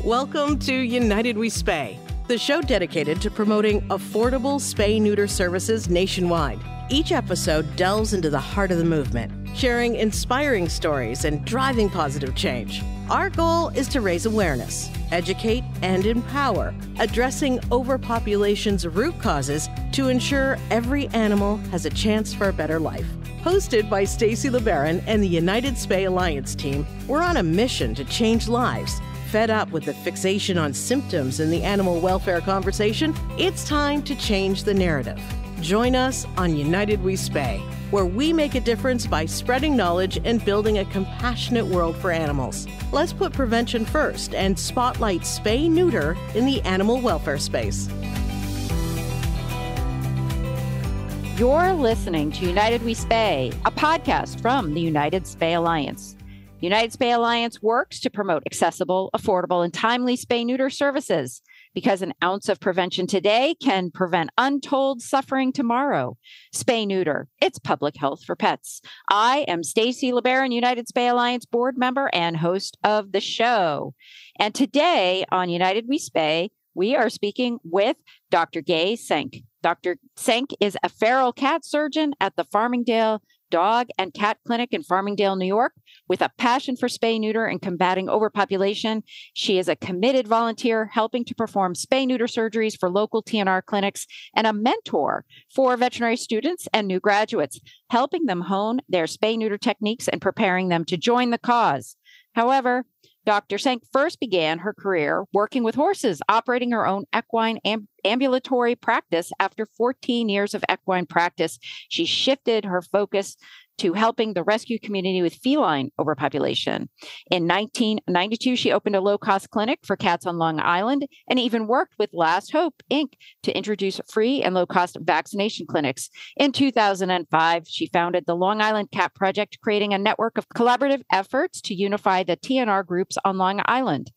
Welcome to United We Spay, the show dedicated to promoting affordable spay-neuter services nationwide. Each episode delves into the heart of the movement, sharing inspiring stories and driving positive change. Our goal is to raise awareness, educate, and empower, addressing overpopulation's root causes to ensure every animal has a chance for a better life. Hosted by Stacy and the United Spay Alliance team, we're on a mission to change lives. Fed up with the fixation on symptoms in the animal welfare conversation, it's time to change the narrative. Join us on United We Spay, where we make a difference by spreading knowledge and building a compassionate world for animals. Let's put prevention first and spotlight spay-neuter in the animal welfare space. You're listening to United We Spay, a podcast from the United Spay Alliance. The United Spay Alliance works to promote accessible, affordable, and timely spay-neuter services because an ounce of prevention today can prevent untold suffering tomorrow. Spay-neuter, it's public health for pets. I am Stacy, United Spay Alliance board member and host of the show. And today on United We Spay, we are speaking with Dr. Gay Senk. Dr. Senk is a feral cat surgeon at the Farmingdale Dog and Cat Clinic in Farmingdale, New York, with a passion for spay-neuter and combating overpopulation. She is a committed volunteer helping to perform spay-neuter surgeries for local TNR clinics and a mentor for veterinary students and new graduates, helping them hone their spay-neuter techniques and preparing them to join the cause. However, Dr. Senk first began her career working with horses, operating her own equine ambulatory practice. After 14 years of equine practice, she shifted her focus to helping the rescue community with feline overpopulation. In 1992, she opened a low-cost clinic for cats on Long Island and even worked with Last Hope, Inc. to introduce free and low-cost vaccination clinics. In 2005, she founded the Long Island Cat Project, creating a network of collaborative efforts to unify the TNR groups on Long Island.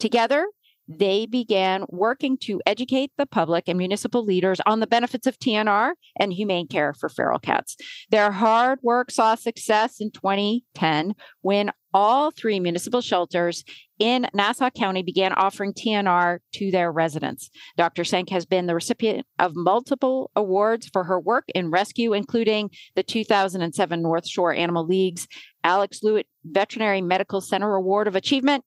Together, they began working to educate the public and municipal leaders on the benefits of TNR and humane care for feral cats. Their hard work saw success in 2010 when all 3 municipal shelters in Nassau County began offering TNR to their residents. Dr. Senk has been the recipient of multiple awards for her work in rescue, including the 2007 North Shore Animal League's Alex Lewitt Veterinary Medical Center Award of Achievement.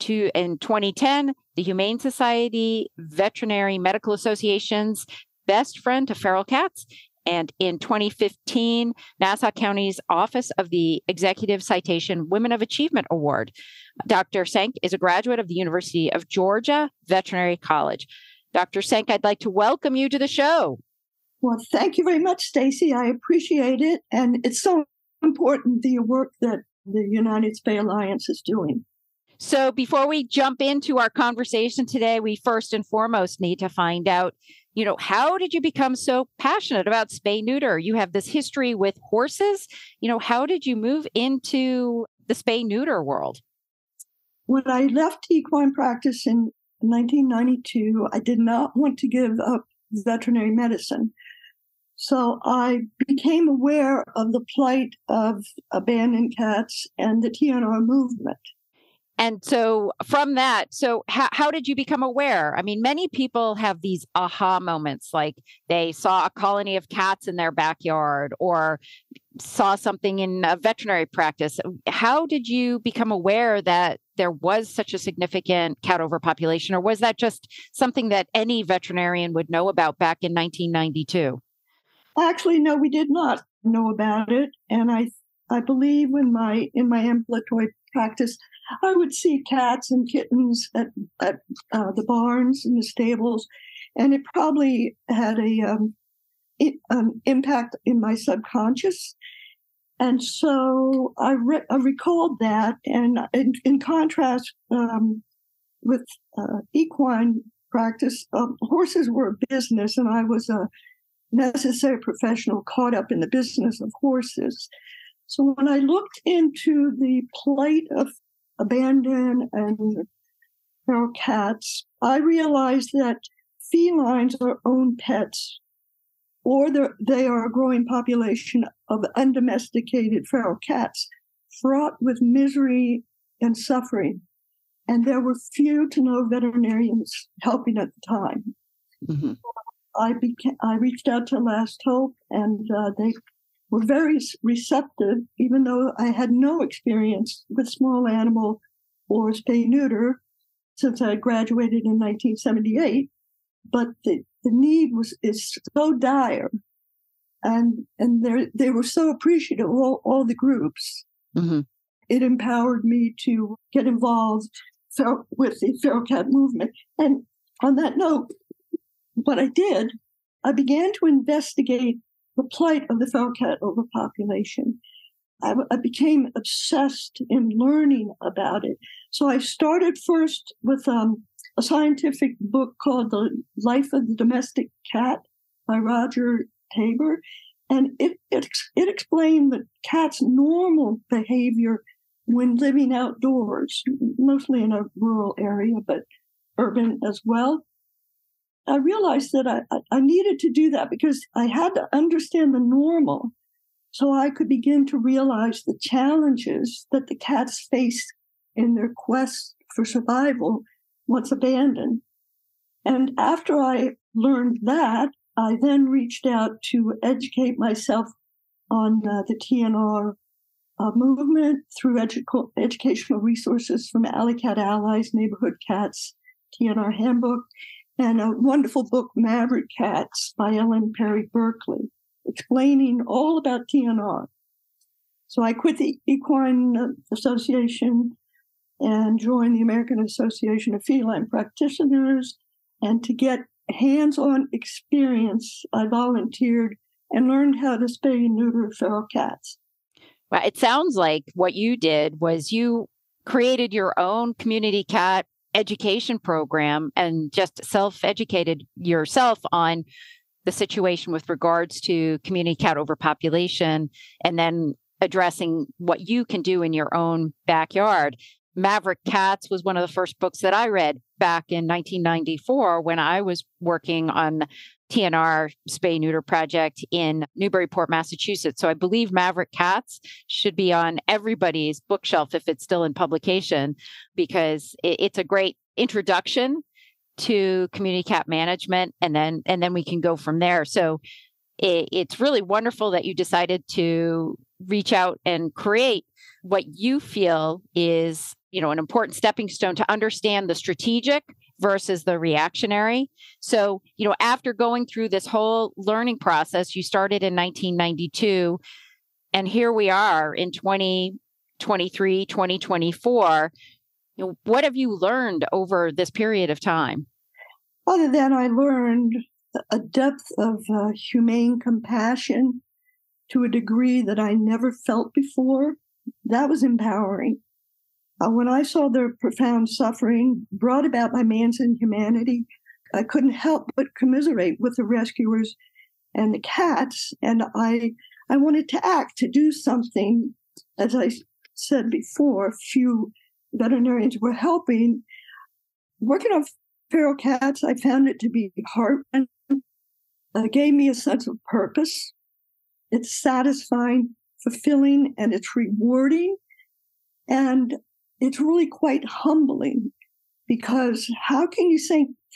In 2010, the Humane Society Veterinary Medical Association's Best Friend to Feral Cats. And in 2015, Nassau County's Office of the Executive Citation Women of Achievement Award. Dr. Senk is a graduate of the University of Georgia Veterinary College. Dr. Senk, I'd like to welcome you to the show. Well, thank you very much, Stacy. I appreciate it. And it's so important, the work that the United Spay Alliance is doing. So before we jump into our conversation today, we first and foremost need to find out, how did you become so passionate about spay-neuter? You have this history with horses. How did you move into the spay-neuter world? When I left equine practice in 1992, I did not want to give up veterinary medicine. So I became aware of the plight of abandoned cats and the TNR movement. And so from that, how did you become aware? I mean, many people have these aha moments, like they saw a colony of cats in their backyard or saw something in a veterinary practice. How did you become aware that there was such a significant cat overpopulation, or was that just something that any veterinarian would know about back in 1992? Actually, no, we did not know about it. And I believe in my ambulatory practice, I would see cats and kittens at the barns and the stables, and it probably had an impact in my subconscious. And so I recalled that. And in contrast with equine practice, horses were a business, and I was a necessary professional caught up in the business of horses. So when I looked into the plight of abandoned and feral cats, I realized that felines are own pets, or they are a growing population of undomesticated feral cats, fraught with misery and suffering. and there were few to no veterinarians helping at the time. Mm-hmm. I reached out to Last Hope, and they were very receptive, even though I had no experience with small animal or spay-neuter since I graduated in 1978. But the need is so dire, and they were so appreciative of all the groups. Mm-hmm. It empowered me to get involved with the feral cat movement. And on that note, what I did, I began to investigate the plight of the feral cat overpopulation. I became obsessed in learning about it. So I started first with a scientific book called The Life of the Domestic Cat by Roger Tabor. And it explained the cat's normal behavior when living outdoors, mostly in a rural area, but urban as well. I realized that I needed to do that because I had to understand the normal so I could begin to realize the challenges that the cats face in their quest for survival once abandoned. And after I learned that, I then reached out to educate myself on the TNR movement through educational resources from Alley Cat Allies, Neighborhood Cats, TNR Handbook, and a wonderful book, Maverick Cats by Ellen Perry Berkeley, explaining all about TNR. So I quit the Equine Association and joined the American Association of Feline Practitioners. And to get hands-on experience, I volunteered and learned how to spay and neuter feral cats. Well, it sounds like what you did was you created your own community cat education program and just self-educated yourself on the situation with regards to community cat overpopulation, and then addressing what you can do in your own backyard. Maverick Cats was one of the first books that I read back in 1994 when I was working on TNR spay-neuter project in Newburyport, Massachusetts. So I believe Maverick Cats should be on everybody's bookshelf if it's still in publication, because it's a great introduction to community cat management, and then we can go from there. So it's really wonderful that you decided to reach out and create what you feel is, an important stepping stone to understand the strategic versus the reactionary. So, after going through this whole learning process, you started in 1992, and here we are in 2023, 2024. What have you learned over this period of time? Other than I learned a depth of humane compassion to a degree that I never felt before. That was empowering. When I saw the profound suffering brought about by man's inhumanity, I couldn't help but commiserate with the rescuers and the cats. And I wanted to act, to do something. As I said before, few veterinarians were helping. Working on feral cats, I found it to be heartwarming. It gave me a sense of purpose. It's satisfying, fulfilling, and it's rewarding. And it's really quite humbling, because how can you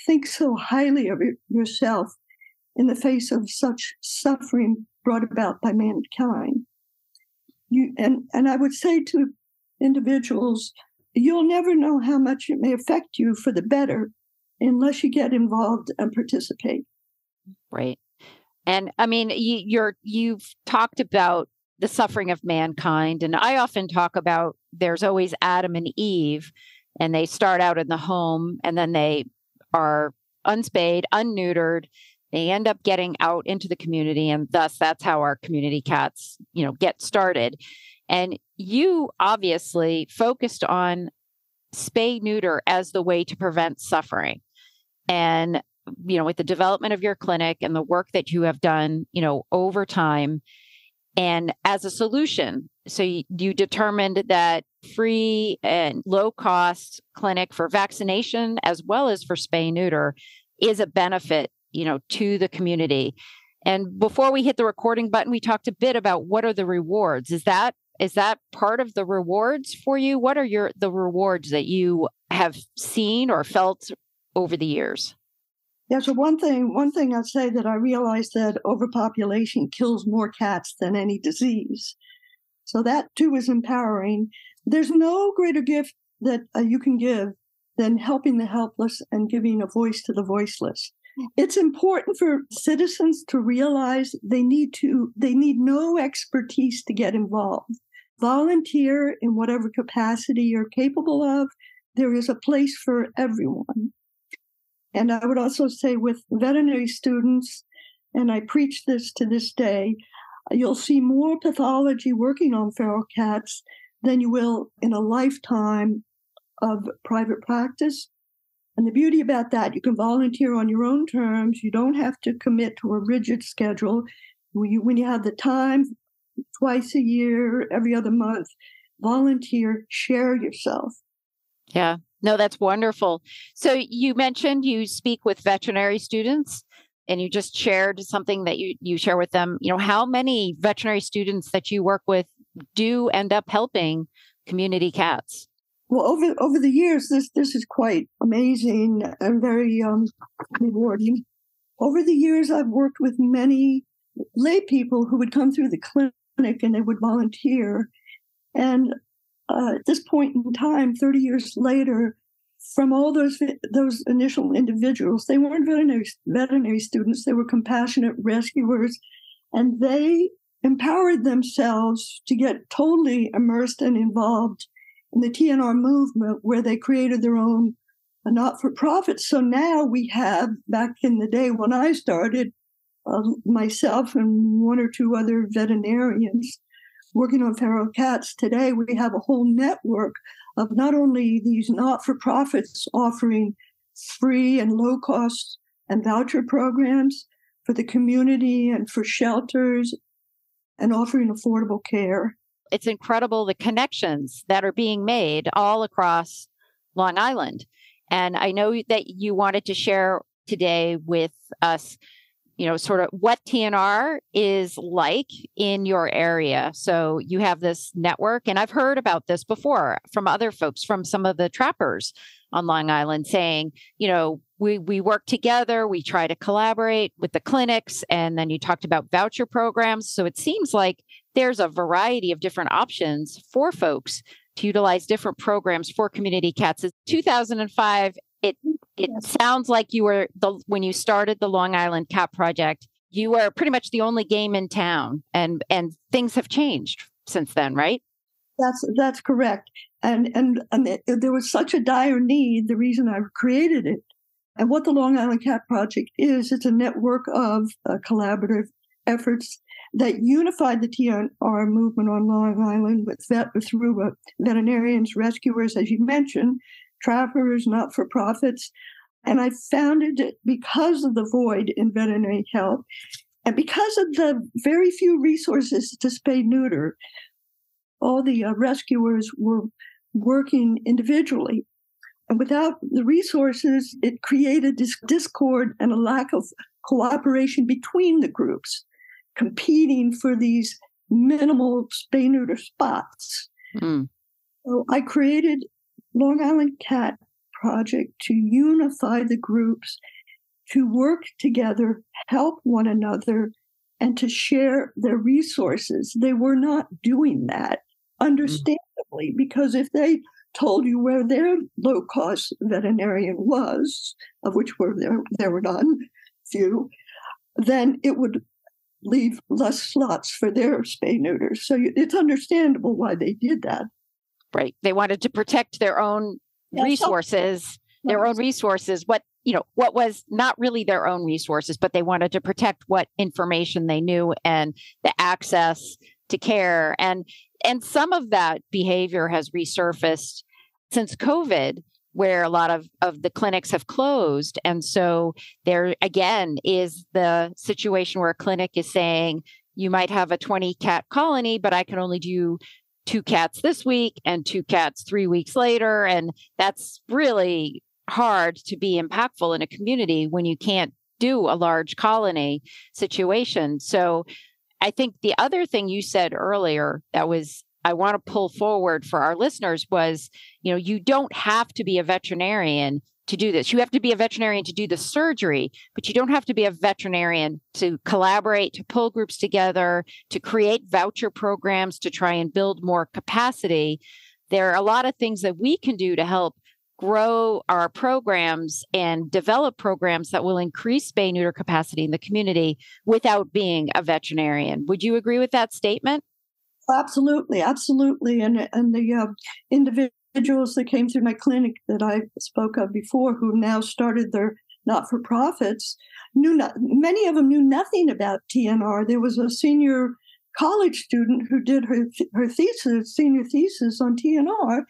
think so highly of yourself in the face of such suffering brought about by mankind? And I would say to individuals, you'll never know how much it may affect you for the better unless you get involved and participate. Right. And I mean, you've talked about the suffering of mankind. And I often talk about there's always Adam and Eve, and they start out in the home, and then they are unspayed, unneutered. They end up getting out into the community, and thus that's how our community cats, get started. And you obviously focused on spay-neuter as the way to prevent suffering. And, with the development of your clinic and the work that you have done, over time, and as a solution. So you determined that free and low cost clinic for vaccination as well as for spay-neuter is a benefit, to the community. And before we hit the recording button, we talked a bit about what are the rewards. Is that Is that part of the rewards for you? What are the rewards that you have seen or felt over the years? Yeah, so one thing I'd say that I realized that overpopulation kills more cats than any disease. So that too is empowering. There's no greater gift that you can give than helping the helpless and giving a voice to the voiceless. It's important for citizens to realize they need no expertise to get involved. Volunteer in whatever capacity you're capable of. There is a place for everyone. And I would also say with veterinary students, and I preach this to this day, you'll see more pathology working on feral cats than you will in a lifetime of private practice. And the beauty about that, you can volunteer on your own terms. You don't have to commit to a rigid schedule. When you have the time, twice a year, every other month, volunteer, share yourself. Yeah, no, that's wonderful. So you mentioned you speak with veterinary students and you just shared something that you share with them. How many veterinary students that you work with do end up helping community cats? Well, over the years, this is quite amazing and very rewarding. Over the years, I've worked with many lay people who would come through the clinic and they would volunteer. And at this point in time, 30 years later, from all those initial individuals, they weren't veterinary students, they were compassionate rescuers, and they empowered themselves to get totally immersed and involved in the TNR movement, where they created their own not-for-profit. So now we have, back in the day when I started, myself and one or two other veterinarians working on feral cats. Today, we have a whole network of not only these not-for-profits offering free and low-cost and voucher programs for the community and for shelters and offering affordable care. It's incredible the connections that are being made all across Long Island. And I know that you wanted to share today with us, sort of what TNR is like in your area. So you have this network, and I've heard about this before from other folks, from some of the trappers on Long Island saying, we work together, we try to collaborate with the clinics, and then you talked about voucher programs. So it seems like there's a variety of different options for folks to utilize different programs for community cats. In 2005, it sounds like you were when you started the Long Island Cat Project, you were pretty much the only game in town, and things have changed since then, right? That's correct. And there was such a dire need, the reason I created it. And what the Long Island Cat Project is, it's a network of collaborative efforts that unified the TNR movement on Long Island through veterinarians, rescuers, as you mentioned, trappers, not-for-profits. And I founded it because of the void in veterinary health and because of the very few resources to spay-neuter. All the rescuers were working individually. And without the resources, it created this discord and a lack of cooperation between the groups, competing for these minimal spay-neuter spots. Mm. So I created Long Island Cat Project to unify the groups, to work together, help one another, and to share their resources. They were not doing that, understandably, because if they told you where their low-cost veterinarian was, of which there were none, few, then it would leave less slots for their spay-neuters. So it's understandable why they did that. Right. They wanted to protect their own resources, what was not really their own resources, but they wanted to protect what information they knew and the access to care. And some of that behavior has resurfaced since COVID, where a lot of the clinics have closed. And so there again is the situation where a clinic is saying, you might have a 20 cat colony, but I can only do 2 cats this week and 2 cats 3 weeks later. And that's really hard to be impactful in a community when you can't do a large colony situation. So I think the other thing you said earlier that was I want to pull forward for our listeners was, you don't have to be a veterinarian to do this. You have to be a veterinarian to do the surgery, but you don't have to be a veterinarian to collaborate, to pull groups together, to create voucher programs, to try and build more capacity. There are a lot of things that we can do to help grow our programs and develop programs that will increase spay-neuter capacity in the community without being a veterinarian. Would you agree with that statement? Absolutely, absolutely. And the individuals that came through my clinic that I spoke of before, who now started their not-for-profits, many of them knew nothing about TNR. There was a senior college student who did her senior thesis on TNR,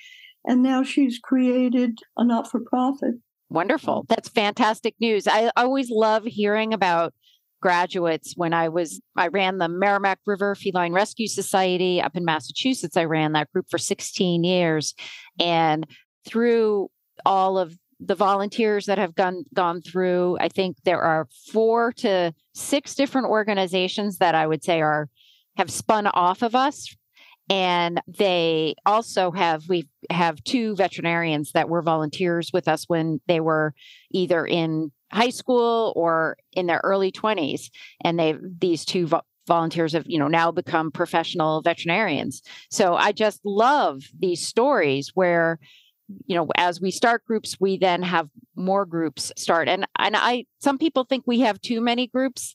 and now she's created a not-for-profit. Wonderful. That's fantastic news. I always love hearing about graduates. When I ran the Merrimack River Feline Rescue Society up in Massachusetts. I ran that group for 16 years. And through all of the volunteers that have gone through, I think there are 4 to 6 different organizations that I would say have spun off of us. And they also we have 2 veterinarians that were volunteers with us when they were either in high school or in their early 20s. And these 2 volunteers have, now become professional veterinarians. So I just love these stories where, as we start groups, we then have more groups start. And some people think we have too many groups.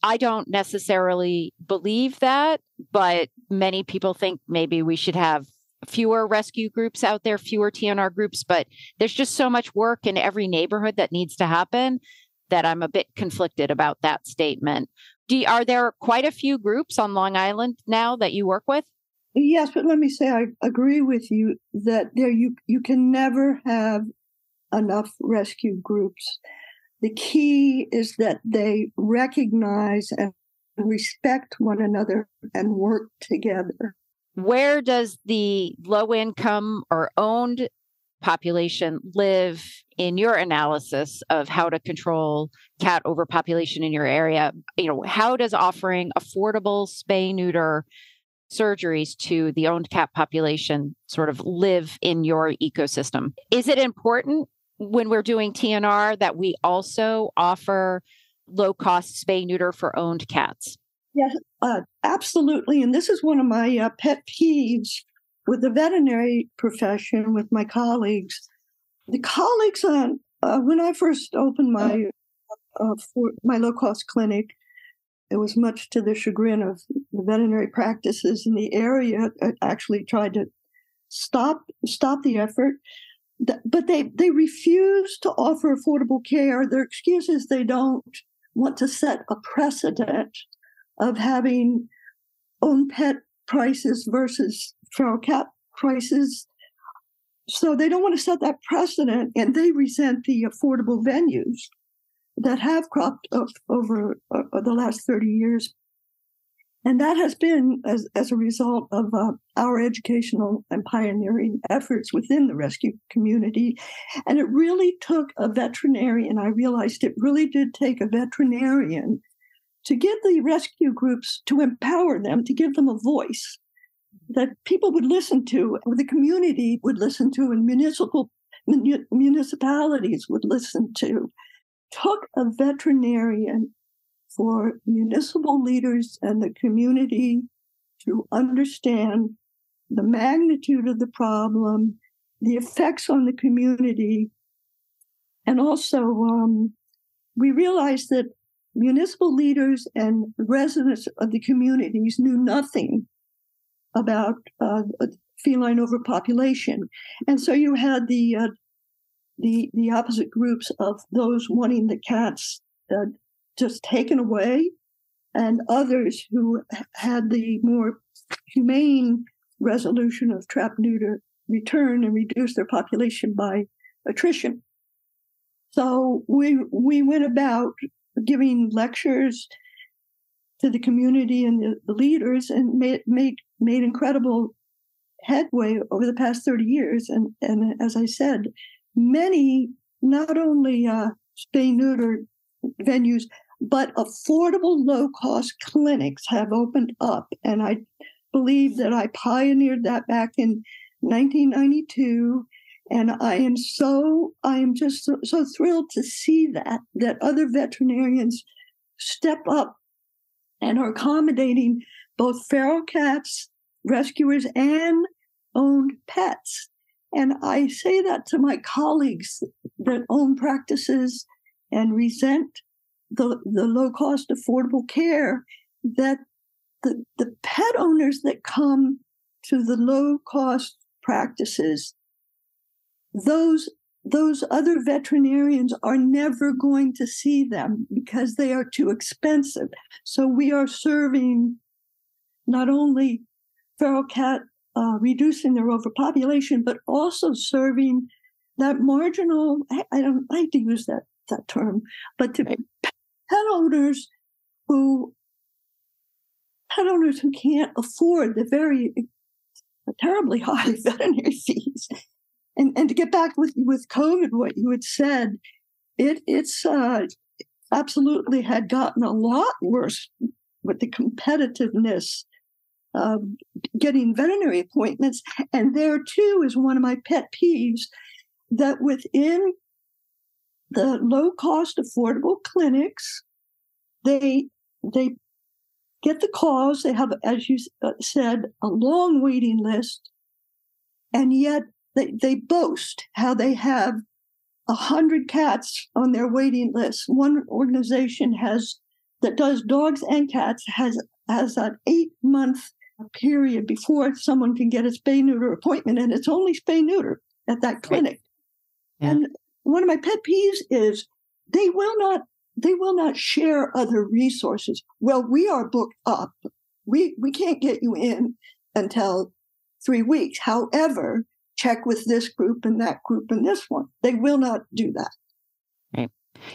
I don't necessarily believe that, but many people think maybe we should have fewer rescue groups out there, fewer TNR groups, but there's just so much work in every neighborhood that needs to happen that I'm a bit conflicted about that statement. Are there quite a few groups on Long Island now that you work with? Yes, but let me say I agree with you that you can never have enough rescue groups. The key is that they recognize and respect one another and work together. Where does the low income or owned population live in your analysis of how to control cat overpopulation in your area? How does offering affordable spay-neuter surgeries to the owned cat population sort of live in your ecosystem? Is it important when we're doing TNR that we also offer low-cost spay-neuter for owned cats? Yes, absolutely. And this is one of my pet peeves with the veterinary profession, with my colleagues. The colleagues when I first opened my low-cost clinic, it was much to the chagrin of the veterinary practices in the area. I actually tried to stop the effort. But they refuse to offer affordable care. Their excuse is they don't want to set a precedent of having own pet prices versus feral cat prices. So they don't want to set that precedent, and they resent the affordable venues that have cropped up over the last 30 years. And that has been as a result of our educational and pioneering efforts within the rescue community. And it really took a veterinarian. I realized it really did take a veterinarian to give the rescue groups, to empower them, to give them a voice that people would listen to, the community would listen to, and municipalities would listen to. Took a veterinarian for municipal leaders and the community to understand the magnitude of the problem, the effects on the community. And also, we realized that municipal leaders and residents of the communities knew nothing about feline overpopulation. And so you had the opposite groups of those wanting the cats just taken away, and others who had the more humane resolution of trap, neuter, return, and reduce their population by attrition. So we went about giving lectures to the community and the leaders, and made incredible headway over the past 30 years. And as I said, many, not only spay-neuter venues, but affordable low-cost clinics have opened up. And I believe that I pioneered that back in 1992. And I am just so thrilled to see that other veterinarians step up and are accommodating both feral cats, rescuers, and owned pets. And I say that to my colleagues that own practices and resent the low-cost, affordable care, that the pet owners that come to the low-cost practices, those other veterinarians are never going to see them because they are too expensive. So we are serving not only feral cat, reducing their overpopulation, but also serving that marginal, I don't like to use that term, but to pet owners who can't afford the terribly high veterinary fees. And to get back with COVID, what you had said, it's absolutely had gotten a lot worse with the competitiveness of getting veterinary appointments. And there too is one of my pet peeves, that within the low-cost, affordable clinics, they get the calls. They have, as you said, a long waiting list, and yet they boast how they have 100 cats on their waiting list. One organization that does dogs and cats has an 8-month period before someone can get a spay-neuter appointment, and it's only spay-neuter at that clinic. Yeah. And one of my pet peeves is they will not share other resources. Well, we are booked up. We can't get you in until 3 weeks. However, check with this group and that group and this one. They will not do that. Right.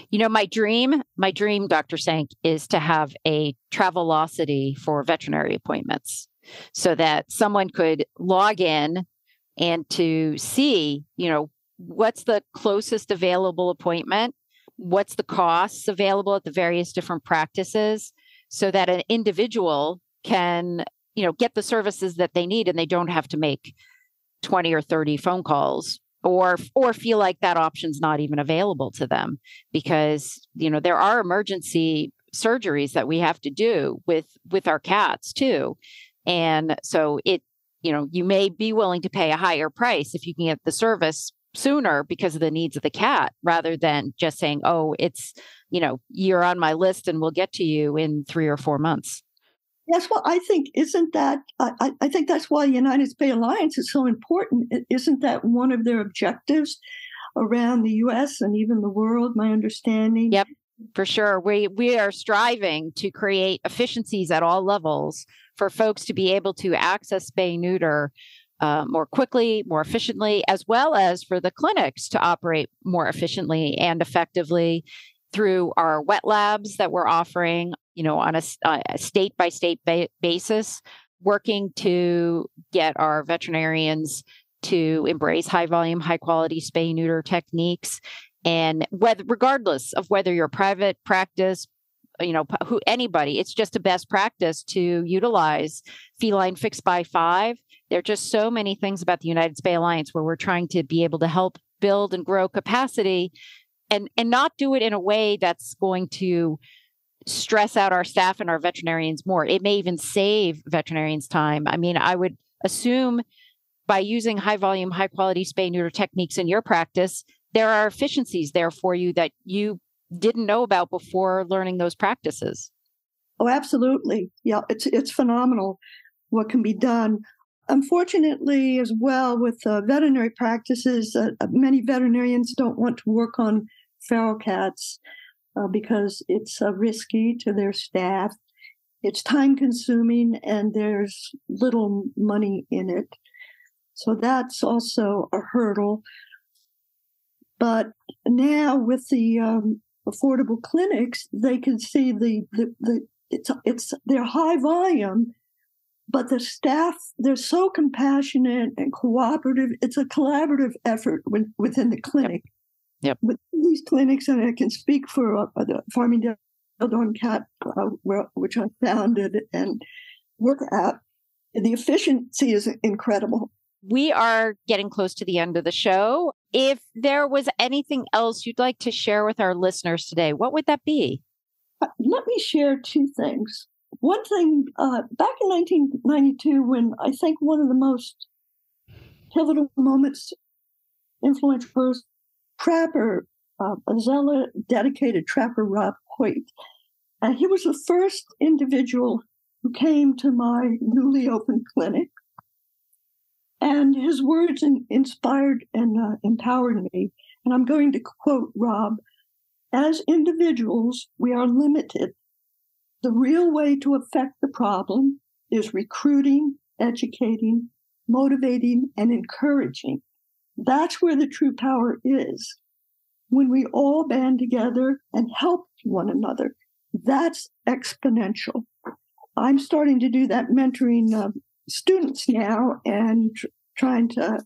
You know, my dream, Dr. Senk, is to have a Travelocity for veterinary appointments so that someone could log in and to see, what's the closest available appointment, what's the costs available at the various different practices, so that an individual can, get the services that they need and they don't have to make 20 or 30 phone calls or feel like that option's not even available to them, because, there are emergency surgeries that we have to do with our cats too. And so you may be willing to pay a higher price if you can get the service sooner because of the needs of the cat, rather than just saying, oh, it's, you're on my list and we'll get to you in 3 or 4 months. Yes, well, I think, I think that's why United Spay Alliance is so important. Isn't that one of their objectives around the U.S. and even the world, my understanding? Yep, for sure. We are striving to create efficiencies at all levels for folks to be able to access spay-neuter more quickly, more efficiently, as well as for the clinics to operate more efficiently and effectively through our wet labs that we're offering, on a state-by-state basis, working to get our veterinarians to embrace high-volume, high-quality spay-neuter techniques. And regardless of whether you're a private practice, anybody, it's just a best practice to utilize feline fixed by 5. There are just so many things about the United Spay Alliance where we're trying to be able to help build and grow capacity and not do it in a way that's going to stress out our staff and our veterinarians more. It may even save veterinarians time. I mean, I would assume by using high volume, high quality spay-neuter techniques in your practice, there are efficiencies there for you that you didn't know about before learning those practices. Oh, absolutely. Yeah, it's phenomenal what can be done. Unfortunately, as well, with veterinary practices, many veterinarians don't want to work on feral cats because it's risky to their staff. It's time-consuming, and there's little money in it. So that's also a hurdle. But now with the affordable clinics, they can see they're high volume, but the staff, they're so compassionate and cooperative. It's a collaborative effort within the clinic. Yep. With these clinics, and I can speak for the Farmingdale Dog and Cat, which I founded and work at, the efficiency is incredible. We are getting close to the end of the show. If there was anything else you'd like to share with our listeners today, what would that be? Let me share two things. One thing, back in 1992, when I think one of the most pivotal moments, influential was trapper, a zealot, dedicated trapper, Rob Hoyt. And he was the first individual who came to my newly opened clinic. And his words inspired and empowered me. And I'm going to quote Rob, "As individuals, we are limited. The real way to affect the problem is recruiting, educating, motivating, and encouraging. That's where the true power is. When we all band together and help one another, that's exponential." I'm starting to do that mentoring students now and trying to,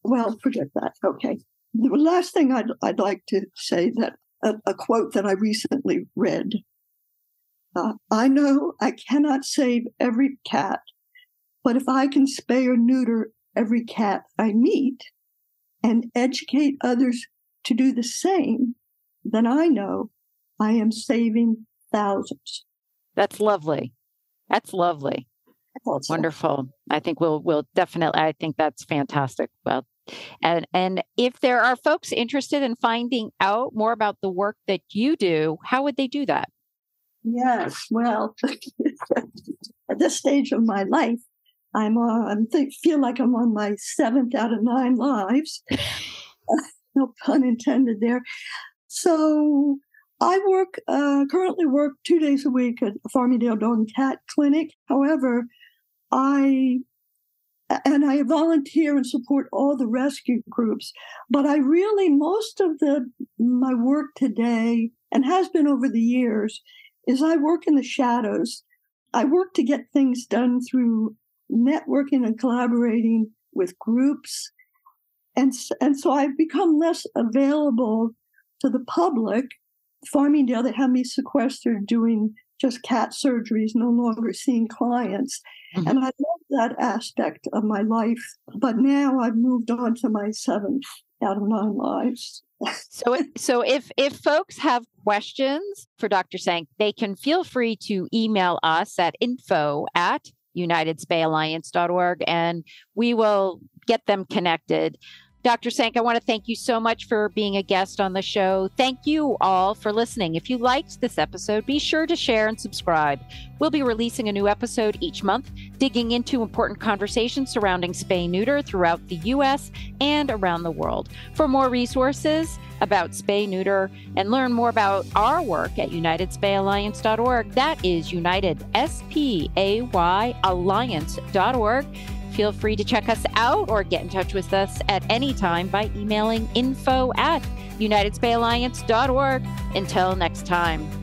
well, forget that. Okay. The last thing I'd like to say, that a quote that I recently read. "I know I cannot save every cat, but if I can spay or neuter every cat I meet and educate others to do the same, then I know I am saving thousands." That's lovely. That's lovely. Wonderful. I think we'll definitely, I think that's fantastic. Well, and if there are folks interested in finding out more about the work that you do, how would they do that? Yes, well, at this stage of my life, feel like I'm on my 7th out of 9 lives. No pun intended there. So I currently work 2 days a week at a Farmingdale dog and cat clinic. However, I volunteer and support all the rescue groups, but I really, most of my work today, and has been over the years, is I work in the shadows. I work to get things done through networking and collaborating with groups. And so I've become less available to the public. Farmingdale, they have me sequestered doing just cat surgeries, no longer seeing clients. Mm-hmm. And I love that aspect of my life. But now I've moved on to my 7th out of 9 lives. So if folks have questions for Dr. Senk, they can feel free to email us at info@unitedspayalliance.org, and we will get them connected. Dr. Senk, I want to thank you so much for being a guest on the show. Thank you all for listening. If you liked this episode, be sure to share and subscribe. We'll be releasing a new episode each month, digging into important conversations surrounding spay-neuter throughout the U.S. and around the world. For more resources about spay-neuter and learn more about our work at unitedspayalliance.org, that is United Spay Alliance.org. Feel free to check us out or get in touch with us at any time by emailing info@unitedspayalliance.org. Until next time.